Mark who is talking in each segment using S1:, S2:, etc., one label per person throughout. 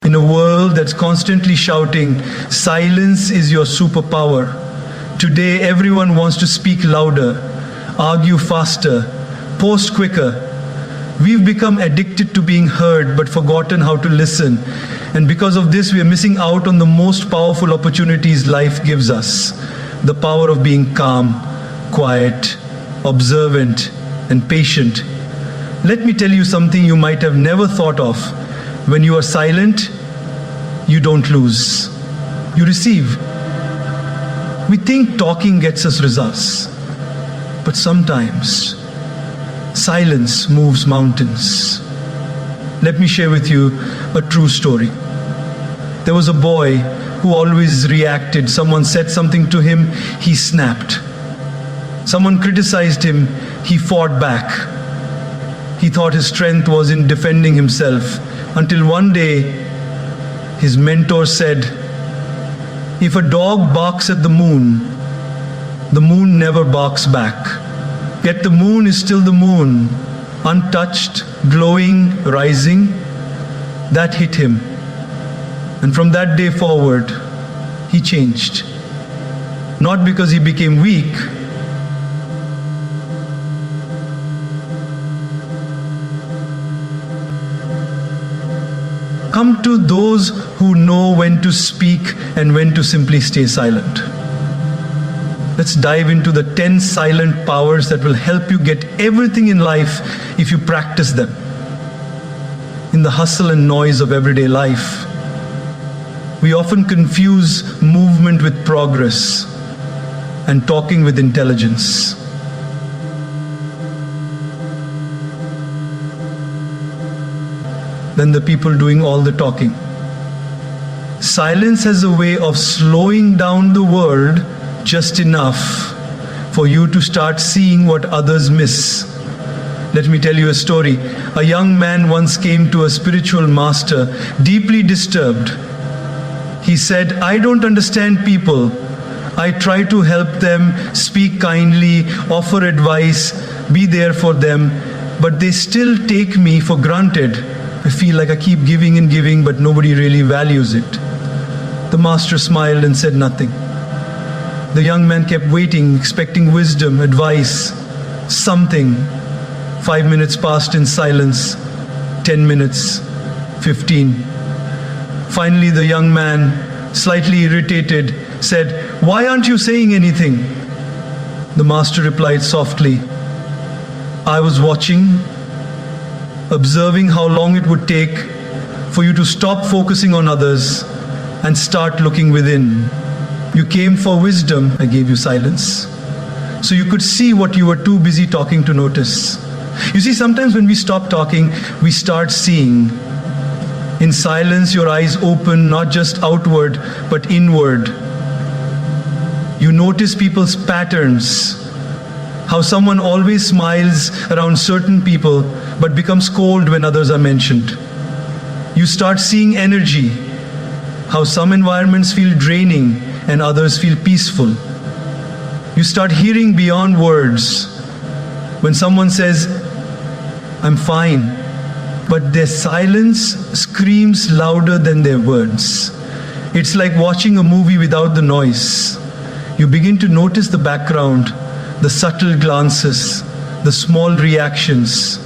S1: In a world that's constantly shouting, silence is your superpower. Today, everyone wants to speak louder, argue faster, post quicker. We've become addicted to being heard but forgotten how to listen. And because of this, we are missing out on the most powerful opportunities life gives us. The power of being calm, quiet, observant, and patient. Let me tell you something you might have never thought of. When you are silent, you don't lose. You receive. We think talking gets us results. But sometimes, silence moves mountains. Let me share with you a true story. There was a boy who always reacted. Someone said something to him, he snapped. Someone criticized him, he fought back. He thought his strength was in defending himself, until one day his mentor said, if a dog barks at the moon never barks back. Yet the moon is still the moon, untouched, glowing, rising. That hit him. And from that day forward, he changed. Not because he became weak, come to those who know when to speak and when to simply stay silent. Let's dive into the 10 silent powers that will help you get everything in life if you practice them. In the hustle and noise of everyday life, we often confuse movement with progress and talking with intelligence. Than the people doing all the talking. Silence has a way of slowing down the world just enough for you to start seeing what others miss. Let me tell you a story. A young man once came to a spiritual master, deeply disturbed. He said, I don't understand people. I try to help them, speak kindly, offer advice, be there for them, but they still take me for granted. I feel like I keep giving and giving, but nobody really values it. The master smiled and said nothing. The young man kept waiting, expecting wisdom, advice, something. 5 minutes passed in silence, 10 minutes, 15. Finally, the young man, slightly irritated, said, why aren't you saying anything? The master replied softly, I was watching, observing how long it would take for you to stop focusing on others and start looking within. You came for wisdom, I gave you silence. So you could see what you were too busy talking to notice. You see, sometimes when we stop talking, we start seeing. In silence, your eyes open not just outward, but inward. You notice people's patterns, how someone always smiles around certain people, but becomes cold when others are mentioned. You start seeing energy, how some environments feel draining and others feel peaceful. You start hearing beyond words. When someone says, I'm fine, but their silence screams louder than their words. It's like watching a movie without the noise. You begin to notice the background, the subtle glances, the small reactions.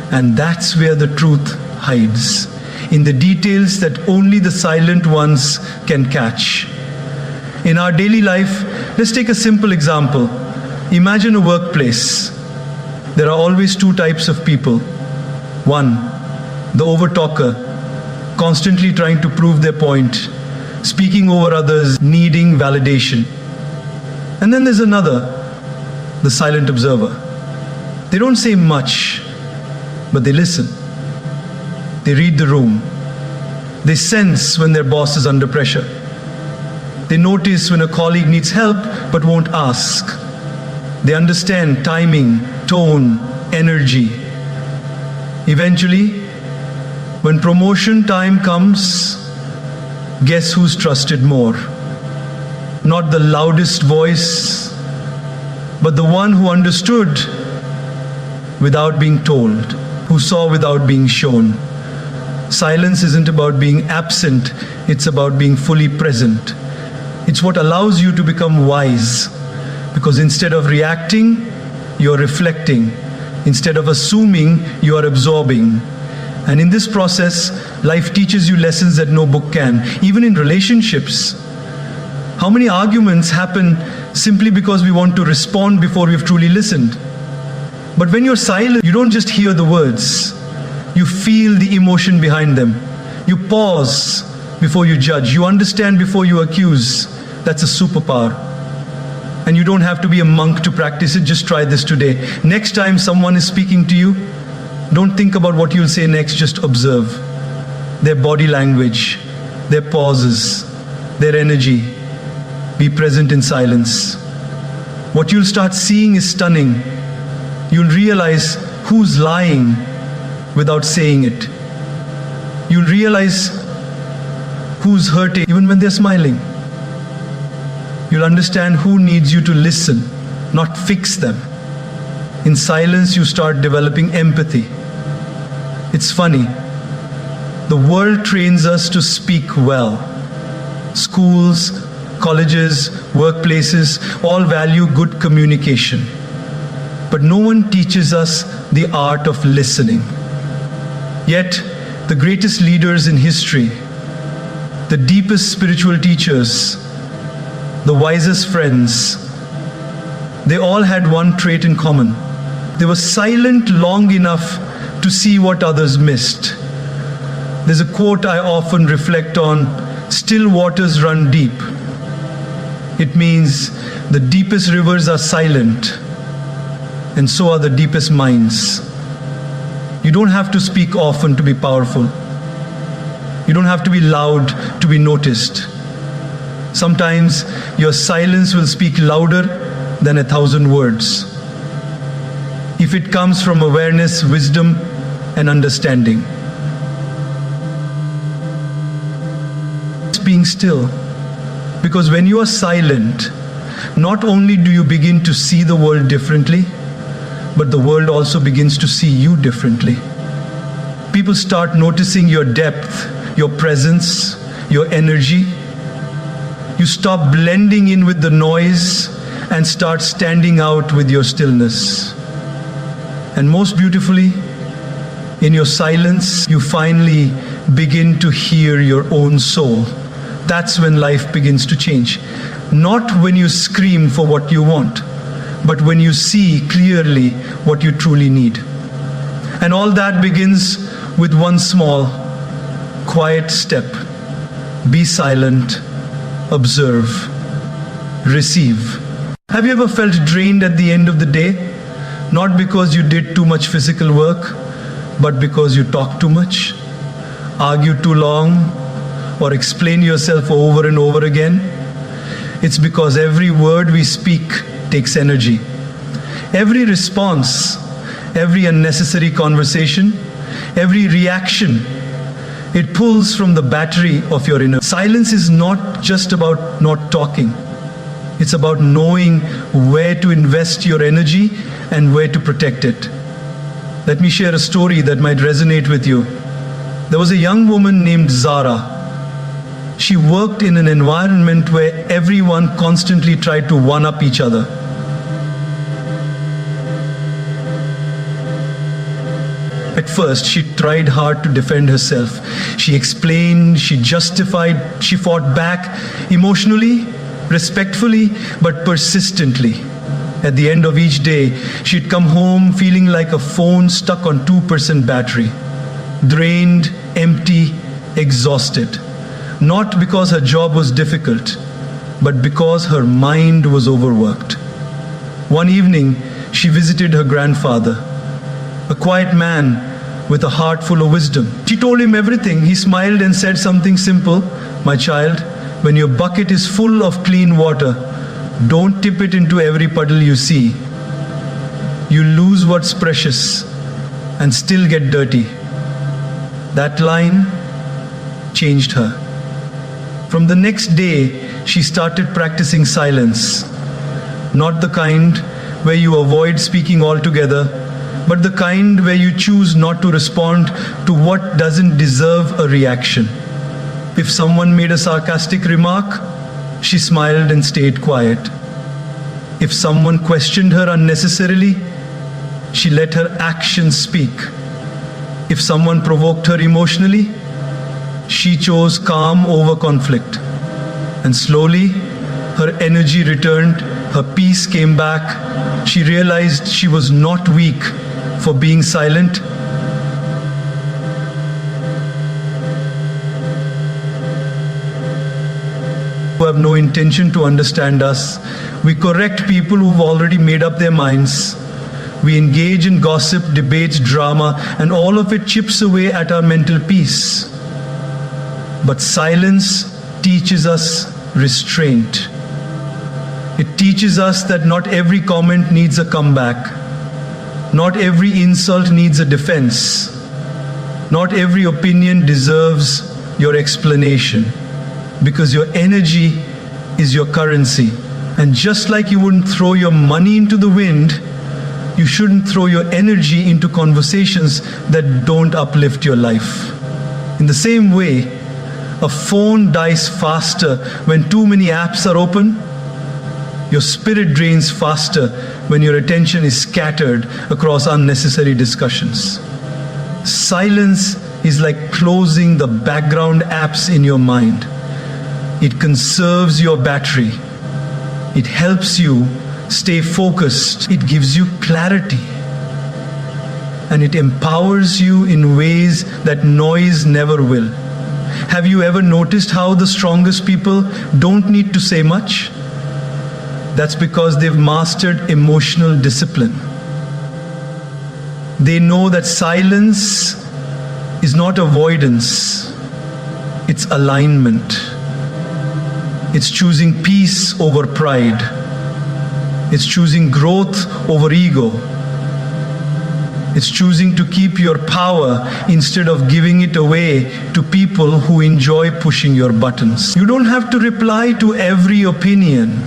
S1: And that's where the truth hides, in the details that only the silent ones can catch. In our daily life, let's take a simple example. Imagine a workplace. There are always two types of people. One, the overtalker, constantly trying to prove their point, speaking over others, needing validation. And then there's another, the silent observer. They don't say much, but they listen. They read the room. They sense when their boss is under pressure. They notice when a colleague needs help but won't ask. They understand timing, tone, energy. Eventually, when promotion time comes, guess who's trusted more? Not the loudest voice, but the one who understood without being told, who saw without being shown. Silence isn't about being absent, it's about being fully present. It's what allows you to become wise. Because instead of reacting, you're reflecting. Instead of assuming, you are absorbing. And in this process, life teaches you lessons that no book can. Even in relationships. How many arguments happen simply because we want to respond before we've truly listened? But when you're silent, you don't just hear the words. You feel the emotion behind them. You pause before you judge. You understand before you accuse. That's a superpower. And you don't have to be a monk to practice it. Just try this today. Next time someone is speaking to you, don't think about what you'll say next. Just observe their body language, their pauses, their energy. Be present in silence. What you'll start seeing is stunning. You'll realize who's lying without saying it. You'll realize who's hurting even when they're smiling. You'll understand who needs you to listen, not fix them. In silence, you start developing empathy. It's funny. The world trains us to speak well. Schools, colleges, workplaces, all value good communication. But no one teaches us the art of listening. Yet, the greatest leaders in history, the deepest spiritual teachers, the wisest friends, they all had one trait in common. They were silent long enough to see what others missed. There's a quote I often reflect on: still waters run deep. It means the deepest rivers are silent, and so are the deepest minds. You don't have to speak often to be powerful. You don't have to be loud to be noticed. Sometimes your silence will speak louder than 1,000 words, if it comes from awareness, wisdom, and understanding. It's being still. Because when you are silent, not only do you begin to see the world differently, but the world also begins to see you differently. People start noticing your depth, your presence, your energy. You stop blending in with the noise and start standing out with your stillness. And most beautifully, in your silence, you finally begin to hear your own soul. That's when life begins to change. Not when you scream for what you want, but when you see clearly what you truly need. And all that begins with one small, quiet step. Be silent, observe, receive. Have you ever felt drained at the end of the day? Not because you did too much physical work, but because you talked too much, argued too long, or explained yourself over and over again? It's because every word we speak takes energy. Every response, every unnecessary conversation, every reaction, it pulls from the battery of your inner. Silence is not just about not talking. It's about knowing where to invest your energy and where to protect it. Let me share a story that might resonate with you. There was a young woman named Zara. She worked in an environment where everyone constantly tried to one-up each other. At first, she tried hard to defend herself. She explained, she justified, she fought back emotionally, respectfully, but persistently. At the end of each day, she'd come home feeling like a phone stuck on 2% battery. Drained, empty, exhausted. Not because her job was difficult, but because her mind was overworked. One evening, she visited her grandfather, a quiet man with a heart full of wisdom. She told him everything. He smiled and said something simple: "My child, when your bucket is full of clean water, don't tip it into every puddle you see. You lose what's precious and still get dirty." That line changed her. From the next day, she started practicing silence. Not the kind where you avoid speaking altogether, but the kind where you choose not to respond to what doesn't deserve a reaction. If someone made a sarcastic remark, she smiled and stayed quiet. If someone questioned her unnecessarily, she let her actions speak. If someone provoked her emotionally, she chose calm over conflict. And slowly, her energy returned, her peace came back. She realized she was not weak for being silent. Who have no intention to understand us. We correct people who've already made up their minds. We engage in gossip, debates, drama, and all of it chips away at our mental peace. But silence teaches us restraint. It teaches us that not every comment needs a comeback. Not every insult needs a defense. Not every opinion deserves your explanation. Because your energy is your currency. And just like you wouldn't throw your money into the wind, you shouldn't throw your energy into conversations that don't uplift your life. In the same way, a phone dies faster when too many apps are open. Your spirit drains faster when your attention is scattered across unnecessary discussions. Silence is like closing the background apps in your mind. It conserves your battery. It helps you stay focused. It gives you clarity. And it empowers you in ways that noise never will. Have you ever noticed how the strongest people don't need to say much? That's because they've mastered emotional discipline. They know that silence is not avoidance, it's alignment. It's choosing peace over pride. It's choosing growth over ego. It's choosing to keep your power instead of giving it away to people who enjoy pushing your buttons. You don't have to reply to every opinion.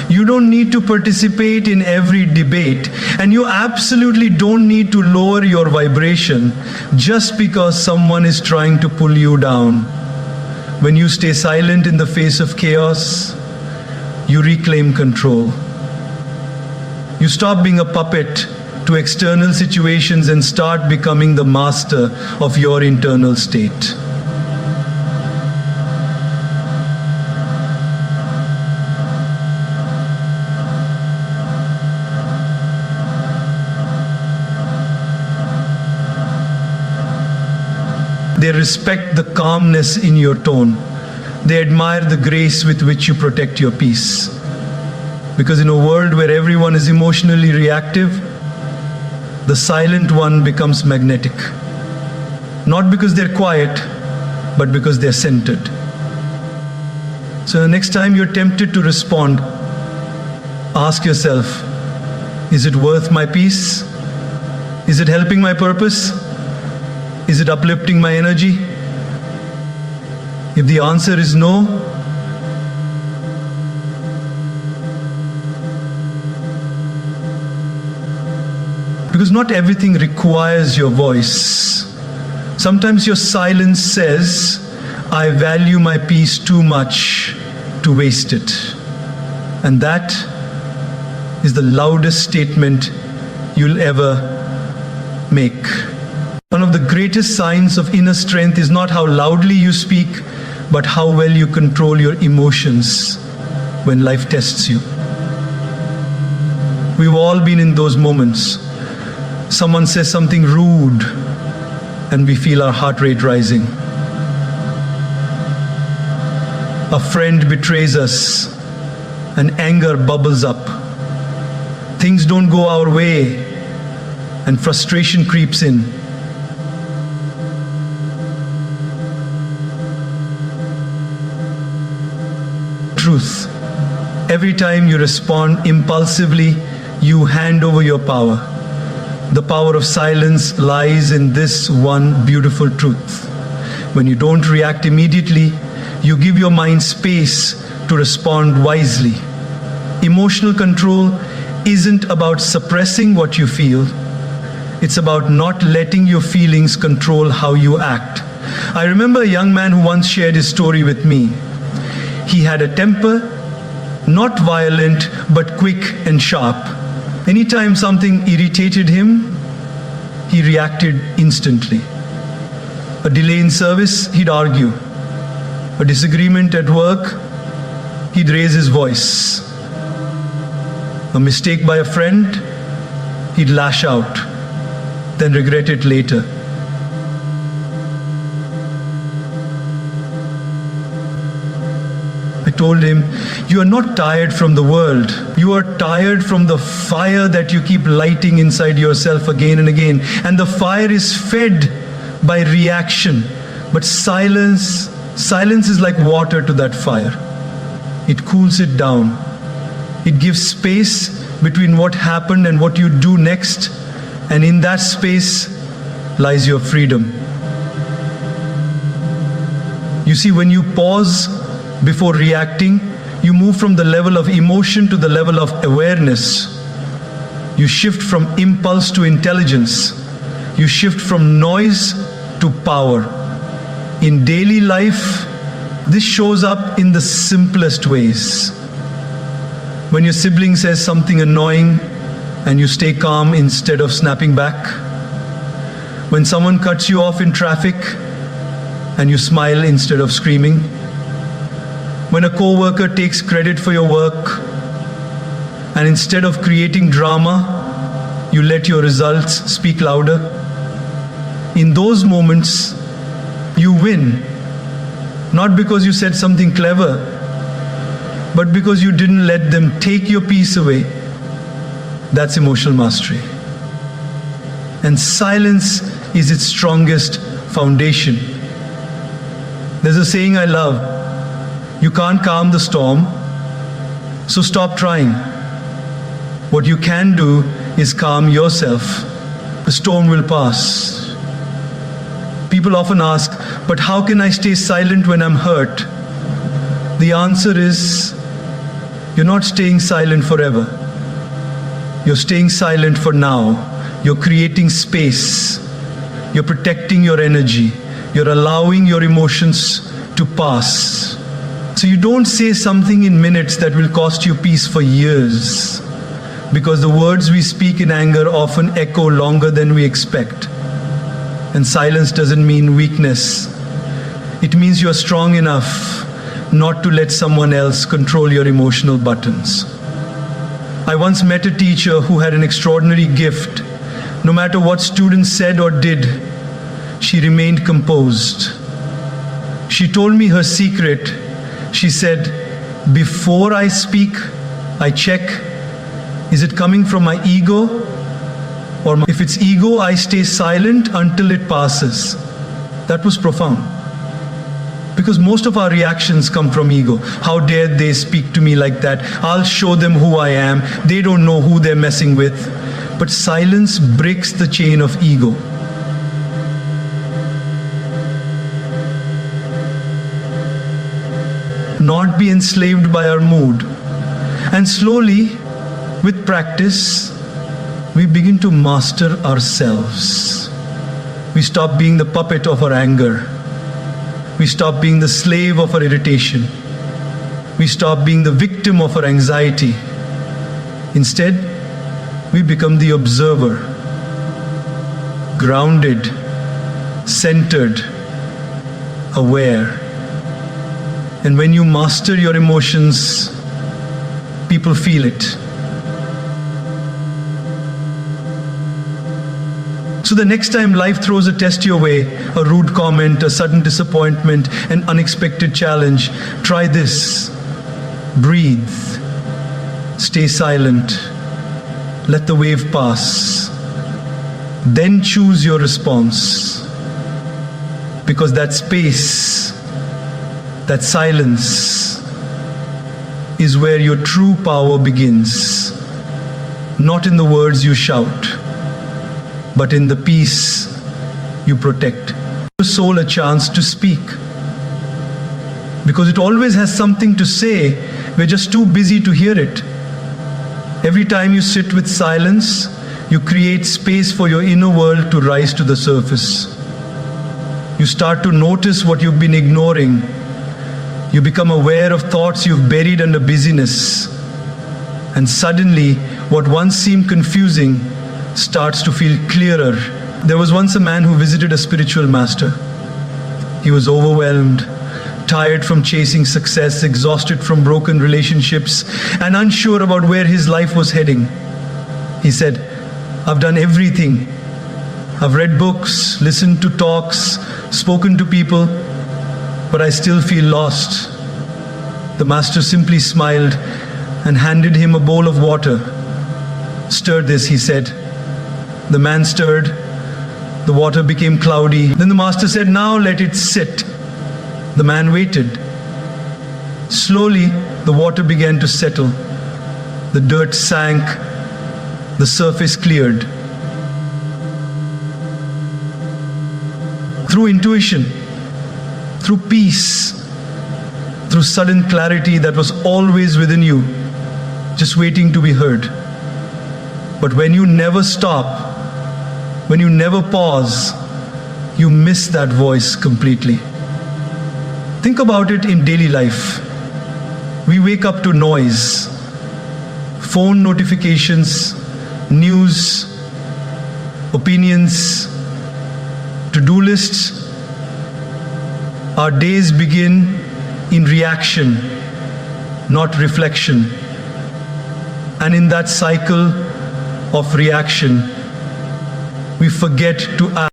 S1: You don't need to participate in every debate. And you absolutely don't need to lower your vibration just because someone is trying to pull you down. When you stay silent in the face of chaos, you reclaim control. You stop being a puppet to external situations and start becoming the master of your internal state. They respect the calmness in your tone. They admire the grace with which you protect your peace. Because in a world where everyone is emotionally reactive, the silent one becomes magnetic. Not because they're quiet, but because they're centered. So the next time you're tempted to respond, ask yourself, is it worth my peace? Is it helping my purpose? Is it uplifting my energy? If the answer is no, because not everything requires your voice. Sometimes your silence says, I value my peace too much to waste it. And that is the loudest statement you'll ever make. One of the greatest signs of inner strength is not how loudly you speak, but how well you control your emotions when life tests you. We've all been in those moments. Someone says something rude and we feel our heart rate rising. A friend betrays us and anger bubbles up. Things don't go our way and frustration creeps in. Truth. Every time you respond impulsively, you hand over your power. The power of silence lies in this one beautiful truth. When you don't react immediately, you give your mind space to respond wisely. Emotional control isn't about suppressing what you feel. It's about not letting your feelings control how you act. I remember a young man who once shared his story with me. He had a temper, not violent, but quick and sharp. Anytime something irritated him, he reacted instantly. A delay in service, he'd argue. A disagreement at work, he'd raise his voice. A mistake by a friend, he'd lash out, then regret it later. I told him, you are not tired from the world. You are tired from the fire that you keep lighting inside yourself again and again. And the fire is fed by reaction. But silence is like water to that fire. It cools it down. It gives space between what happened and what you do next. And in that space lies your freedom. You see, when you pause before reacting, you move from the level of emotion to the level of awareness. You shift from impulse to intelligence. You shift from noise to power. In daily life, this shows up in the simplest ways. When your sibling says something annoying and you stay calm instead of snapping back. When someone cuts you off in traffic and you smile instead of screaming. When a co-worker takes credit for your work and instead of creating drama, you let your results speak louder. In those moments, you win. Not because you said something clever, but because you didn't let them take your peace away. That's emotional mastery. And silence is its strongest foundation. There's a saying I love. You can't calm the storm, so stop trying. What you can do is calm yourself. The storm will pass. People often ask, but how can I stay silent when I'm hurt? The answer is, you're not staying silent forever. You're staying silent for now. You're creating space. You're protecting your energy. You're allowing your emotions to pass. So you don't say something in minutes that will cost you peace for years. Because the words we speak in anger often echo longer than we expect. And silence doesn't mean weakness. It means you're strong enough not to let someone else control your emotional buttons. I once met a teacher who had an extraordinary gift. No matter what students said or did, she remained composed. She told me her secret. She said, before I speak, I check, is it coming from my ego? Or if it's ego, I stay silent until it passes. That was profound. Because most of our reactions come from ego. How dare they speak to me like that? I'll show them who I am. They don't know who they're messing with. But silence breaks the chain of ego. Not be enslaved by our mood. And slowly, with practice, we begin to master ourselves. We stop being the puppet of our anger. We stop being the slave of our irritation. We stop being the victim of our anxiety. Instead, we become the observer, grounded, centered, aware. And when you master your emotions, people feel it. So the next time life throws a test your way, a rude comment, a sudden disappointment, an unexpected challenge, try this. Breathe. Stay silent. Let the wave pass. Then choose your response. Because that space, that silence, is where your true power begins. Not in the words you shout, but in the peace you protect. Give your soul a chance to speak. Because it always has something to say, we're just too busy to hear it. Every time you sit with silence, you create space for your inner world to rise to the surface. You start to notice what you've been ignoring. You become aware of thoughts you've buried under busyness. And suddenly, what once seemed confusing starts to feel clearer. There was once a man who visited a spiritual master. He was overwhelmed, tired from chasing success, exhausted from broken relationships, and unsure about where his life was heading. He said, "I've done everything. I've read books, listened to talks, spoken to people, but I still feel lost." The master simply smiled and handed him a bowl of water. "Stir this," he said. The man stirred. The water became cloudy. Then the master said, "Now let it sit." The man waited. Slowly, the water began to settle. The dirt sank. The surface cleared. Through intuition, through peace, through sudden clarity that was always within you, just waiting to be heard. But when you never stop, when you never pause, you miss that voice completely. Think about it in daily life. We wake up to noise, phone notifications, news, opinions, to-do lists. Our days begin in reaction, not reflection. And in that cycle of reaction, we forget to act.